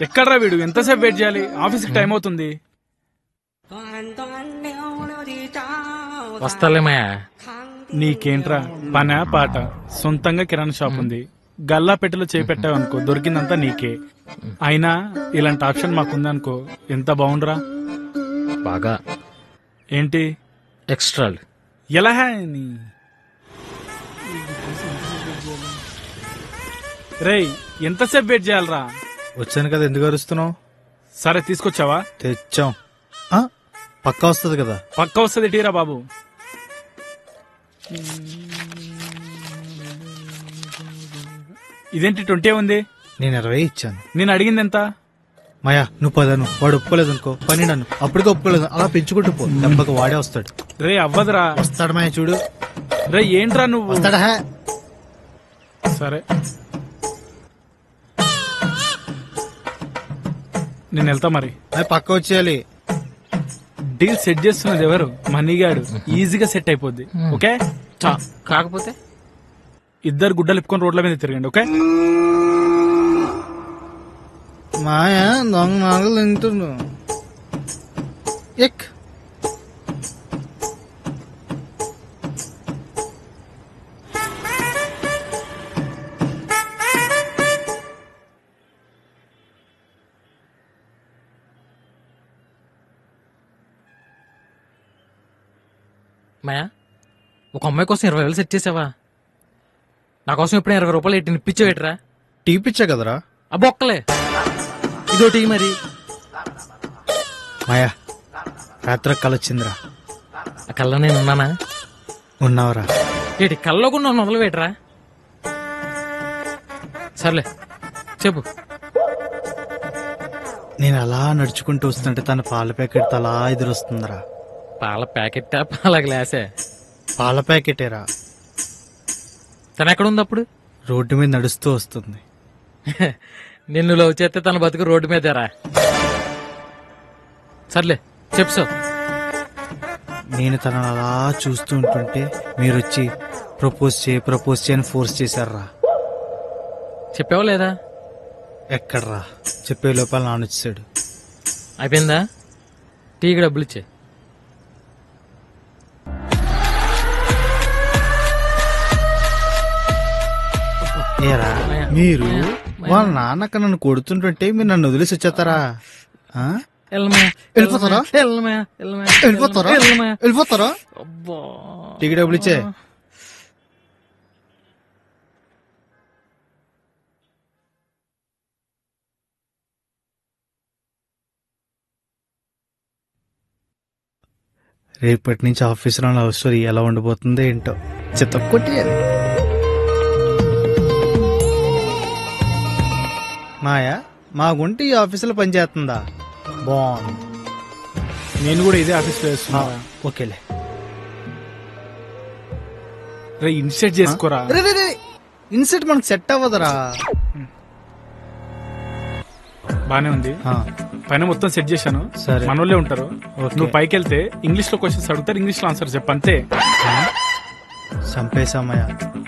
ఎక్కడ్రా వీడు? ఎంతసేపు వెయిట్ చేయాలి? ఆఫీస్కి టైం అవుతుంది. వస్తాలేమయ్యా. నీకేంట్రా పనా పాట? సొంతంగా కిరాణా షాప్ ఉంది. గల్లా పెట్టెలో చేయి పెట్టావు అనుకో, దొరికిందంతా నీకే. అయినా ఇలాంటి ఆప్షన్ మాకుందనుకో ఎంత బాగుండ్రా. బాగా ఏంటి ఎక్స్ట్రా ఎలా? రేయ్ ఎంతసేపు వెయిట్ చేయాలరా? వచ్చాను కదా, ఎందుకు అరుస్తున్నావు? సరే తీసుకొచ్చావా? తెచ్చాం. పక్కా వస్తుంది కదా? పక్క వస్తుంది. టీరా బాబు. ఇదేంటి 20 ఉంది? నేను 20 ఇచ్చాను. నేను అడిగింది ఎంత? మాయా నువ్వు 10 వాడు ఒప్పుకోలేదు అనుకో 12 అప్పటికే ఒప్పుకోలేదు. అలా పెంచుకుంటూ పో, దెబ్బకి వాడే వస్తాడు. రే అవ్వదురా. వస్తాడు మాయా, చూడు. రే ఏంట్రా నువ్వు? వస్తాడా? సరే నేను వెళ్తా మరి. పక్క వచ్చేయాలి. డీల్ సెట్ చేస్తున్నది ఎవరు? మనీగాడు. ఈజీగా సెట్ అయిపోద్ది. ఓకే కాకపోతే ఇద్దరు గుడ్డలు ఇప్పుకొని రోడ్ల మీద తిరగండి. ఓకే మాయా దొంగ నాలుగు తింటుండు. ఎక్ మాయా, ఒక అమ్మాయి కోసం 20,000 సెట్ చేసావా? నా కోసం ఇప్పుడు 20 రూపాయలు ఎట్టి నిప్పించవేట్రా? టీ పిచ్చా కదరా? ఆ బొక్కలే ఇదో టీ మరి. మాయా రాత్రి కళ వచ్చిందిరా. ఆ కళ్ళలో నేను ఉన్నానా? ఉన్నావరా? ఏటి కళ్ళలో కూడా మొదలు వేటరా? సర్లే చెప్పు. నేను అలా నడుచుకుంటూ వస్తుంటే తన పాల ప్యాకెట్ అలా ఎదురొస్తుందిరా. పాల ప్యాకెట్టా పాల గ్లాసే? పాల ప్యాకెటేరా. తను ఎక్కడ ఉంది అప్పుడు? రోడ్డు మీద నడుస్తూ వస్తుంది. నిన్ను లవ్ చేస్తే తన బతుకు రోడ్డు మీదేరా. సర్లే చెప్పు. నేను తనను అలా చూస్తూ ఉంటుంటే మీరు వచ్చి ప్రపోజ్ చేయని ఫోర్స్ చేశారా. చెప్పావా లేదా? ఎక్కడ్రా? చెప్పే లోపల నానొచ్చాడు. అయిపోయిందా? టీకి డబ్బులు ఇచ్చే. ఏరా మీరు వాళ్ళ నాన్నక్క నన్ను కొడుతుంటుంటే మీరు నన్ను వదిలేసి వచ్చేస్తారా? వెళ్ళిపోతారా? వెళ్ళిపోతారా? టికెట్ డబ్బులు ఇచ్చే. రేపటి నుంచి ఆఫీసులో లవ్ స్టోరీ ఎలా ఉండిపోతుందో ఏంటో చిత్తం కొట్టేయాలి. మాయా మా గుంట ఈ ఆఫీసులో పనిచేస్తుందా? బాగుంది. నేను కూడా ఇదే ఆఫీస్లో చేస్తున్నా. ఓకేలే. రే ఇన్సెట్ చేసుకోరా. ఇన్సెట్ మనకు సెట్ అవ్వదురా. బానే ఉంది. పైన మొత్తం సెట్ చేశాను. సరే మనోళ్ళే ఉంటారు. నువ్వు పైకి వెళ్తే ఇంగ్లీష్ లో క్వశ్చన్స్ అడుగుతారు, ఇంగ్లీష్ లో ఆన్సర్ చెప్పంతే. సంపేశమ్మయ్య,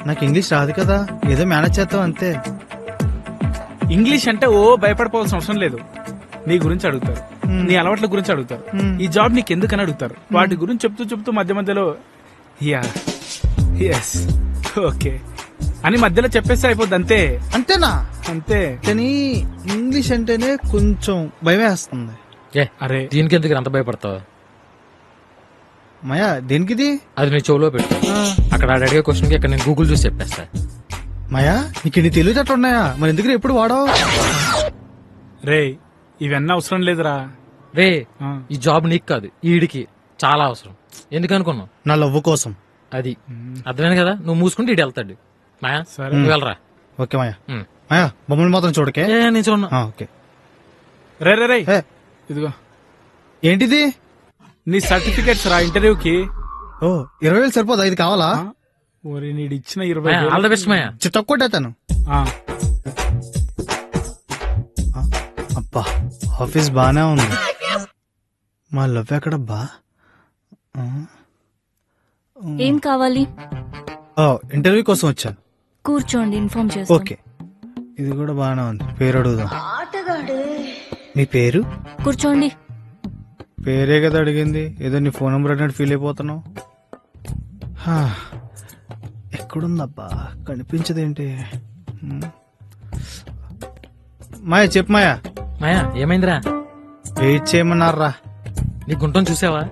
నాకు ఇంగ్లీష్ రాదు కదా, ఏదో మేనేజ్ చేస్తావు అంతే. ఇంగ్లీష్ అంటే ఓ భయపడిపోవాల్సిన అవసరం లేదు. నీ గురించి అడుగుతారు, నీ అలవాట్ల గురించి అడుగుతారు, ఈ జాబ్ నీకు ఎందుకని అడుగుతారు. వాటి గురించి చెప్తూ మధ్య మధ్యలో యా ఎస్ ఓకే అని మధ్యలో చెప్పేస్తే అయిపోద్ది. అంతే. అంతేనా? అంతే. కానీ ఇంగ్లీష్ అంటేనే కొంచెం భయం వేస్తుంది. అరే దీనికి ఎందుకు అంత భయపడతావు? మయా దేనికిది? అది నీ చెవులో పెట్టు. అక్కడ అడిగే క్వశ్చన్ కి ఇక్కడ నేను గూగుల్ చూసి చెప్పేస్తా. మయా నీకు ఇన్ని తెలివితేటలు ఉన్నాయా? మరి ఎందుకు ఎప్పుడు వాడవు? రే ఇవన్నీ అవసరం లేదురా. రే ఈ జాబ్ నీకు కాదు, ఈడికి చాలా అవసరం. ఎందుకు అనుకున్నావు? నా లవ్ కోసం. అది అర్థమైంది కదా. నువ్వు మూసుకుంటే ఇటు వెళ్తాడు. మాయా నువ్వు వెళ్ళరా. ఓకే మాయా. మాయా బొమ్మలు మాత్రం చూడకే. నేను చూడను. ఓకే. రే రే రే ఇదిగో. ఏంటిది? నీ సర్టిఫికెట్స్ రా ఇంటర్వ్యూకి. ఓ 20,000 సరిపోదా? ఇది కావాలా? ఓరి నీడు ఇచ్చిన 20,000. ఆల్ ద బెస్ట్ మాయా. చిత్తకొట్టేతాను. అబ్బా ఆఫీస్ బానే ఉంది. మా లవ్ ఎక్కడబ్బా? ఏం కావాలి? ఇంటర్వ్యూ కోసం వచ్చాను. కూర్చోండి, ఇన్ఫార్మ్ చేస్తాను. ఓకే, ఇది కూడా బాగానే ఉంది. పేరు అడుగుదాం. మీ పేరు? కూర్చోండి. పేరే కదా అడిగింది, ఏదో నీ ఫోన్ నెంబర్ అన్నట్టు ఫీల్ అయిపోతున్నావు. హా, ఎక్కడుందబ్బా? కనిపించదేంటి? మాయా చెప్పు మాయా. మాయా ఏమైందిరా? వెయిట్ చేయమన్నారా? నీ గుంటం చూసావా?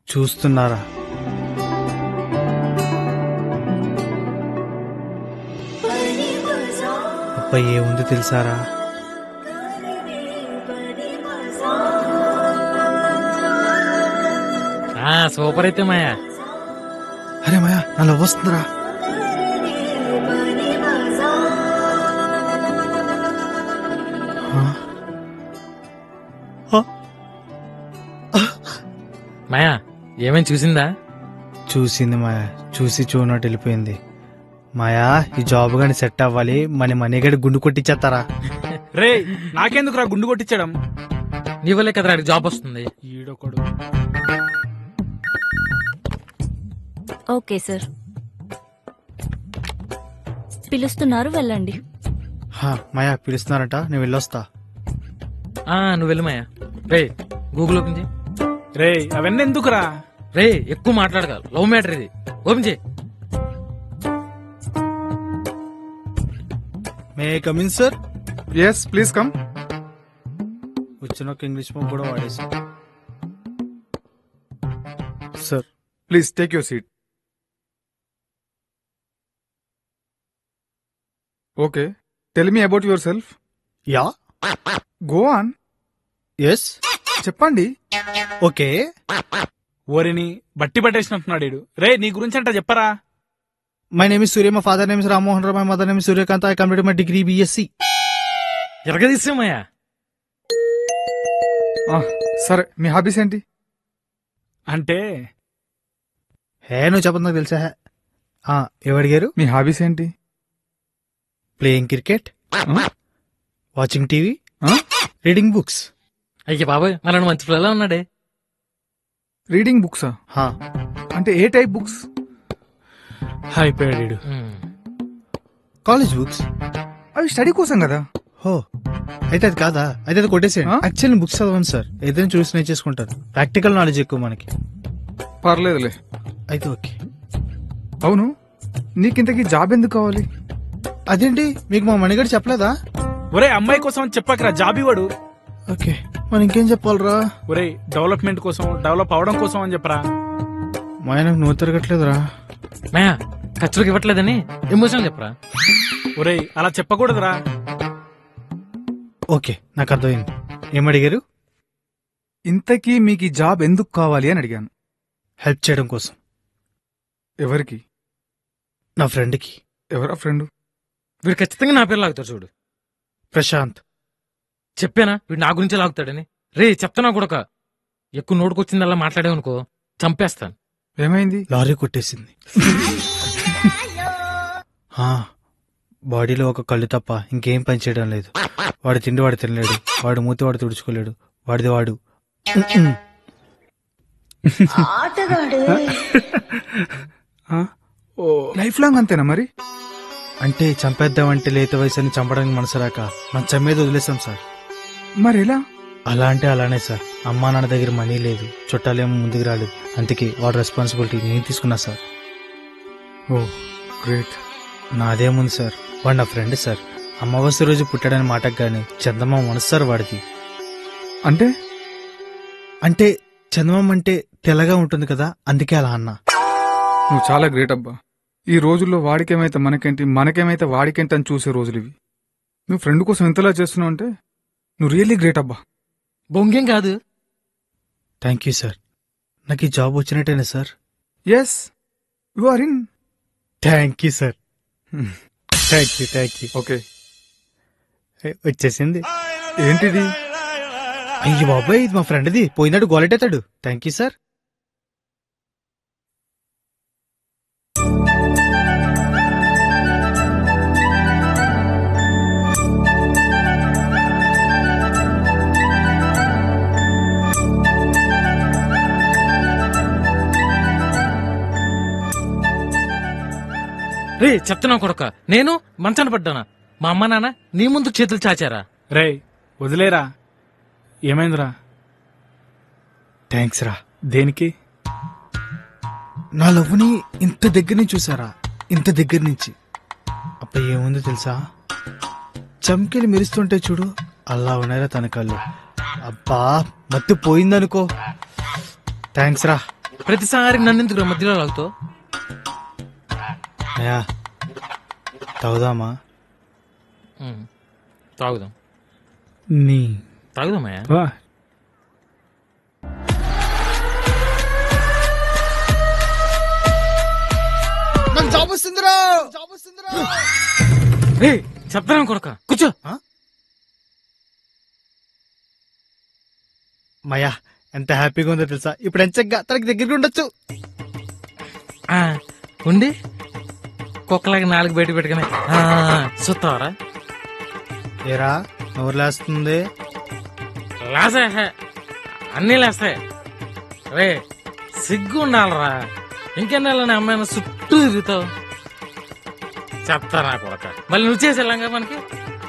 చూస్తున్నారా? అబ్బాయి ఏముంది తెలుసారా? సూపర్ అయితే మాయా. అరే మాయా, నా లవ్ వస్తుందిరా. మాయా ఏమైనా చూసిందా? చూసింది మాయా, చూసి చూనట్టు వెళ్ళిపోయింది. మాయా, ఈ జాబ్ గాని సెట్ అవ్వాలి, మన మనీగడి గుండు కొట్టించేస్తారా? రే నాకెందుకురా గుండు కొట్టించడం? నీ వల్లే కదరా ఆడికి జాబ్ వస్తుంది. ఈడొకడు. ఓకే సార్, పిలుస్తున్నారు, వెళ్ళండి. మాయా పిలుస్తున్నారంట, నేను వెళ్ళొస్తా. నువ్వు వెళ్ళు మాయా. రే గూగుల్ ఓపెన్ చేయి. రే అవన్నీ ఎందుకురా? రే ఎక్కువ మాట్లాడగలరు, లవ్ మ్యాటర్ ఇది. ఓపెన్ చేయి. May come in sir? Yes please come. వచ్చిన ఒక ఇంగ్లీష్ బుక్ కూడా వాడేసి. Sir please take your seat. Okay, tell me about yourself. Yeah, go on. Yes, చెప్పండి. ఓకే. ఓరిని బట్టి పట్టేసినట్టున్నాడు ఈడు. రే నీ గురించి అంట చెప్పరా? My name is Surya, my father name is Rammohan Rao, my mother name is Suryakant, I completed my degree BSc. ఎరగదీసా మాయా. సరే, మీ హాబీస్ ఏంటి? అంటే నువ్వు చెప్పదు నాకు తెలుసా. ఎవడిగారు? మీ హాబీస్ ఏంటి? Playing cricket, watching TV, Huh? Reading books. అయ్య బాబాయ్, మన మంచి పిల్లలా ఉన్నాడే. రీడింగ్ బుక్సా? అంటే ఏ టైప్ బుక్స్? అయిపోయాడు ఈడు. College books. అవి స్టడీ కోసం కదా. హో, అయితే అది కాదా? అయితే అది కొట్టేసేయండి. Huh? యాక్చువల్లీ బుక్స్ చదవండి సార్, ఏదైనా చూసి నేర్చేసుకుంటారు. ప్రాక్టికల్ నాలెడ్జ్ ఎక్కువ మనకి. పర్లేదులే. అయితే ఓకే. అవును, నీకింతకీ జాబ్ ఎందుకు కావాలి? అదేంటి, మీకు మా మణిగారు చెప్పలేదా? ఒరే అమ్మాయి కోసం అని చెప్పకరా, జాబ్ ఇవ్వడు. ఓకే, మరి ఇంకేం చెప్పాలరా? ఒరే డెవలప్మెంట్ కోసం, డెవలప్ అవడం కోసం అని చెప్పరా. మా ఆయనకు నువ్వు తిరగట్లేదురా. మాయా ఖర్చులకు ఇవ్వట్లేదని ఎమోషన్ చెప్పరా. ఒరే అలా చెప్పకూడదురా. ఓకే, నాకు అర్థమైంది. ఏమడిగారు? ఇంతకీ మీకు ఈ జాబ్ ఎందుకు కావాలి అని అడిగాను. హెల్ప్ చేయడం కోసం. ఎవరికి? నా ఫ్రెండ్కి. ఎవరా ఫ్రెండ్? వీడు ఖచ్చితంగా నా పేరు లాగుతాడు చూడు. ప్రశాంత్. చెప్పానా వీడు నా గురించే లాగుతాడని? రే చెప్తానా కూడా, ఎక్కువ నోటుకొచ్చిందల్లా మాట్లాడేవనుకో చంపేస్తాను. ఏమైంది? లారీ కొట్టేసింది. బాడీలో ఒక కళ్ళు తప్ప ఇంకేం పని చేయడం లేదు. వాడు తిండి వాడు తినలేడు, వాడు మూతి వాడు తుడుచుకోలేడు, వాడిది వాడు. లైఫ్ లాంగ్ అంతేనా మరి? అంటే చంపేద్దామంటే లేత వయసుని చంపడానికి మనసు రాక మనం చమ్మేది వదిలేసాం సార్. మరి ఎలా? అలా అంటే అలానే సార్. అమ్మా నాన్న దగ్గర మనీ లేదు, చుట్టాలేమో ముందుకు రాలేదు, అందుకే వాడు రెస్పాన్సిబిలిటీ నేను తీసుకున్నా సార్. ఓ గ్రేట్. నాదేముంది సార్, వాడు నా ఫ్రెండ్ సార్. అమావాస్య రోజు పుట్టాడని మాటకు గానీ చందమామ మనసు సార్ వాడిది. అంటే అంటే చందమామ అంటే తెల్లగా ఉంటుంది కదా, అందుకే అలా అన్నా. నువ్వు చాలా గ్రేట్ అబ్బా. ఈ రోజుల్లో వాడికేమైతే మనకేంటి, మనకేమైతే వాడికేంటి అని చూసే రోజులు ఇవి. నువ్వు ఫ్రెండ్ కోసం ఇంతలా చేస్తున్నావు అంటే నువ్వు రియల్లీ గ్రేట్ అబ్బా. బొంగేం కాదు. Thank you sir. నాకు ఈ జాబ్ వచ్చినట్టేనా సార్? Yes, you are in. Thank you sir. Thank you, thank you. Okay, వచ్చేసింది. ఏంటిది? అయ్యి బాబాయ్, ఇది మా ఫ్రెండ్ది, పోయినాడు గోలెట్టేతాడు. Thank you sir. రే చెప్తున్నా కొడక నేను మంచాన పడ్డానా మా అమ్మ నాన్న నీ ముందు చేతులు చాచారా? రేయ్ వదిలేరా. ఏమైందిరా? థ్యాంక్స్ రా. దేనికి? నా లవ్వుని ఇంత దగ్గర నుంచి చూసారా, ఇంత దగ్గర నుంచి. అప్పుడు ఏముందో తెలుసా, చమ్కెలు మెరుస్తుంటే చూడు, అలా ఉన్నారా తన కళ్ళు. అబ్బా మత్తు పోయిందనుకో. థ్యాంక్స్ రా. ప్రతిసారి నన్ను ఎందుకు మధ్యలో లాగుతావు? అయ్యా తాగుదామా? తాగుదాం నీ తాగుదామయ్యా. వా. నాకు జాబ్ వస్తుందిరా. రే చెప్తాను కొడక కూర్చో. మయా ఎంత హ్యాపీగా ఉందో తెలుసా, ఇప్పుడు ఎంచగ్గా తనకి దగ్గరగా ఉండొచ్చు. ఆ, ఉండి కుక్కలాగా నాలుగు బయట పెట్టుకుని చూస్తావరా? ఏరా నోరు లేస్తుంది. లేసా అన్నీ లేస్తాయి. రే సిగ్గు ఉండాలరా. ఇంకెన్నాళ్ళని అమ్మాయిన చుట్టూ తిరుగుతావు. చెప్తారా కొడక మళ్ళీ నువ్వు చేసేలాగా మనకి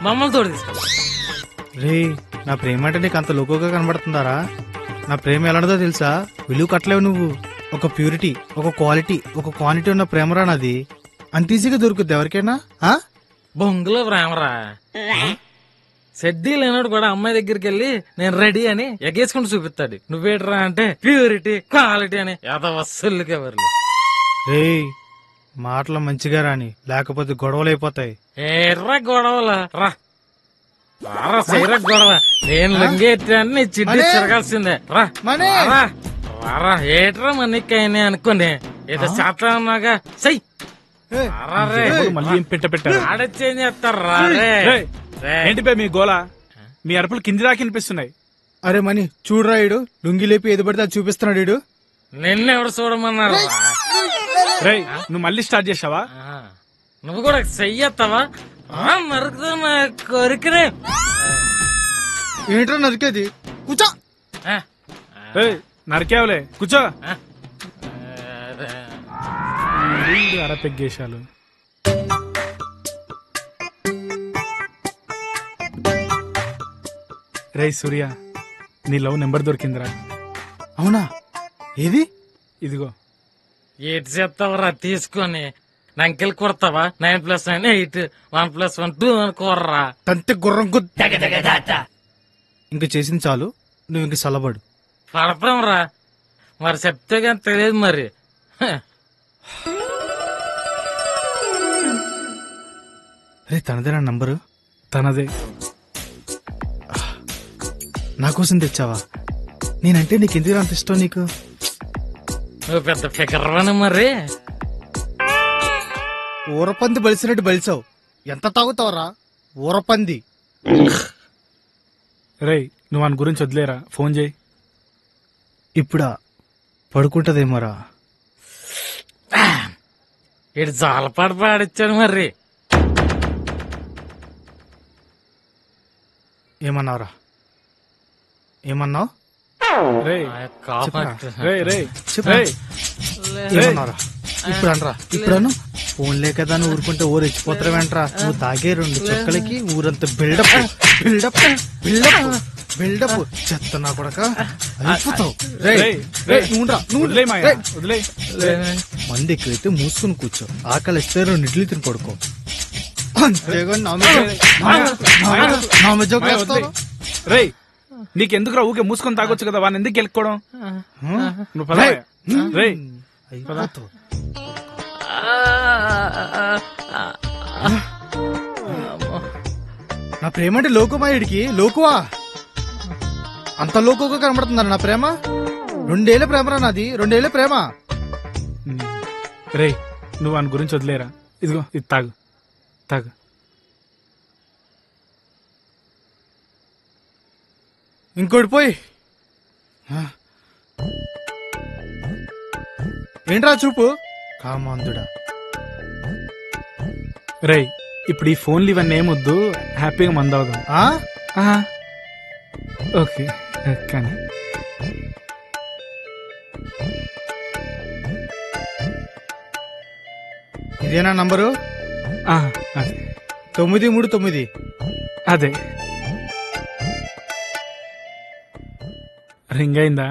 మమ్మల్ని తోడు తీసుకెళ్ళా. రే నా ప్రేమ అంటే నీకు అంత లోకోగా కనబడుతుందారా? నా ప్రేమ ఎలాంటిదో తెలుసా, విలువ కట్టలేవు నువ్వు. ఒక ప్యూరిటీ, ఒక క్వాలిటీ, ఒక క్వాంటిటీ ఉన్న ప్రేమరా నాది. అంత ఈజీగా దొరుకుద్ది ఎవరికైనా? ఆ? బొంగులో ప్రేమరా. సెడ్డీ లేనాడు కూడా అమ్మాయి దగ్గరికి వెళ్ళి నేను రెడీ అని ఎగేసుకుంటూ చూపిస్తాడు. నువ్వేట్రా అంటే ప్యూరిటీ క్వాలిటీ అని వస్తువులకే వర్లు. రే మాటలు మంచిగా రాని, లేకపోతే గొడవలు అయిపోతాయి. ఏర్రా గొడవలా రా రారా సైరా గొడవ. నేను లొంగేట్టాన్ని చిడ్డి తిరగాల్సిందే. రా మనీ! రారా రారా ఏట్రా మనకైనా అనుకోండి ఏదో చేస్తాగా సై ఏయ్, రారా రే. ఎవరు మళ్ళీ ఏం పెట్టారు? ఆడొచ్చేం చేస్తారా రే. రేయ్, రే. ఏంటి పే మీ గోల? మీ అరుపులు కింది దాకా వినిపిస్తున్నాయి. అరే మనీ చూడరా, ఈడు లుంగి లేపి ఏది పడితే అది చూపిస్తున్నాడు ఈడు. నిన్నెవడు చూడమన్నారు? రేయ్ నువ్వు మళ్ళీ స్టార్ట్ చేసావా? నువ్వు కూడా చెయ్యత్తావా? నరుకుతా నా కొరికినే. ఏంట్రా నరికేది? కూర్చో. రేయ్ నరికేవలే, కూర్చో. అరపెగ్గేశాలు. రేయ్ సూర్య, నీ లవ్ నెంబర్ దొరికిందిరా. అవునా? ఏది? ఇదిగో. ఏటి చేస్తావరా తీసుకొని నంకెళ్ళి కొడతావా? 9+9 8 1+1 2 అని కోర్రా. తంతి గుర్రం ఇంక చేసింది చాలు, నువ్వు ఇంక చల్లబడు. పడతాం రా. మరి చెప్తే కానీ తెలియదు మరి. రే తనదే నా నంబరు. తనదే. నా కోసం తెచ్చావా? నేనంటే నీకు ఎందుకు అంత ఇష్టం నీకు? నువ్వు పెద్ద ఫికర్ అని మరి. ఊరపంది బలిసినట్టు బలిసావు. ఎంత తాగుతావురా ఊరపంది? రేయ్ నువ్వు ఆయన గురించి వదిలేరా, ఫోన్ చేయి. ఇప్పుడా? పడుకుంటదేమోరా. ఇటు జాలపాటు పాడిచ్చాను మరి. ఏమన్నావురా? ఏమన్నావు? రేయ్ కాపాడు. రేయ్ రేయ్ చెప్పరా? రేయ్ ఏమన్నావురా? ఇప్పుడు అనరా. ఇప్పుడను ఫోన్లే కదా అని ఊరుకుంటే ఊరు రెచ్చిపోతారా వెంట్రా. నువ్వు తాగే 2 చుక్కలకి ఊరంతా బిల్డప్ బిల్డప్ బిల్డప్ బిల్డప్. చెత్త నా కొడక అయిపోతావు. రేయ్, రేయ్, వదిలేయ్ మాయా, రేయ్, వదిలేయ్. మంది ఎక్కువైతే మూసుకుని కూర్చో. ఆకలి ఇస్తే 2 ఇడ్లీ తిని పడుకో. అంతేగాని నా మీద జోక్ వేస్తావు? రేయ్ నీకెందుకురా ఊకే మూసుకొని తాగొచ్చు కదా, వాడిని ఎందుకు గెలుక్కోవడం? నువ్వు పద మాయా. రేయ్ అయిపోతావు. నా ప్రేమ అంటే లోకమాయుడికి లోకువా? అంత లోకుగా కనబడుతుందా నా ప్రేమ? 2 ఏళ్ల ప్రేమరా నాది, 2 ఏళ్ల ప్రేమ. రేయ్ నువ్వు ఆయన గురించి వదిలేరా. ఇదిగో ఇది తాగు, తాగు. ఇంకోటి పోయి. ఏంట్రా చూపు కామాంధుడా. రేయ్ ఇప్పుడు ఈ ఫోన్లు ఇవన్నీ ఏమొద్దు, హ్యాపీగా మందవుదాం. ఓకే కానీ ఇదేనా నంబరు? ఆ, అదే 939. అదే రింగ్ అయిందా?